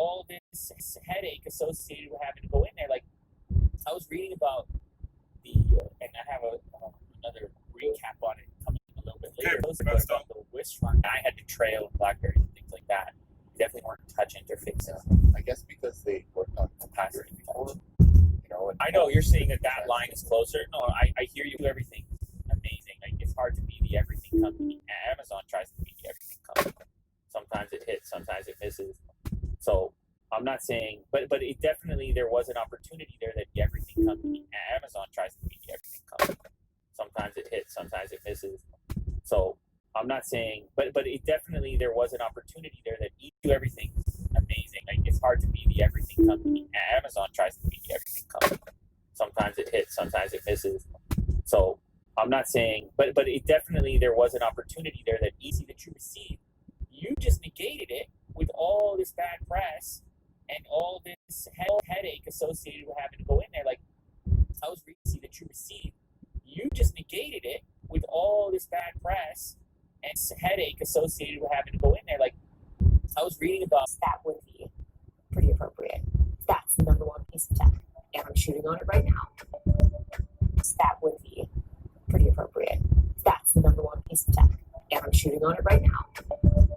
all this headache associated with having to go in there. Like, I was reading about and I have another recap on it coming a little bit later. About the Wishfront. I had to trail and Blackberry and things like that. They definitely weren't touch interfaces. Yeah. I guess because they worked on capacity before. I know you're saying that line is closer. No, I hear you. Everything amazing. Like, it's hard to be the everything company. Amazon tries to be the everything company. Sometimes it hits, sometimes it misses. So I'm not saying, but it definitely, there was an opportunity there that the everything company, Amazon tries to be the everything company. Sometimes it hits, sometimes it misses. So I'm not saying, but it definitely, there was an opportunity there that each do everything amazing. Like, it's hard to be the everything company. Amazon tries to be the everything company. Sometimes it hits, sometimes it misses. So I'm not saying, but it definitely, there was an opportunity there that easy that you received. You just negated it with all this bad press and all this headache associated with having to go in there. Like, I was reading that you received. You just negated it with all this bad press and headache associated with having to go in there. Like, I was reading about that would be pretty appropriate. That's the number one piece of tech, and I'm shooting on it right now. That would be pretty appropriate. That's the number one piece of tech, and I'm shooting on it right now.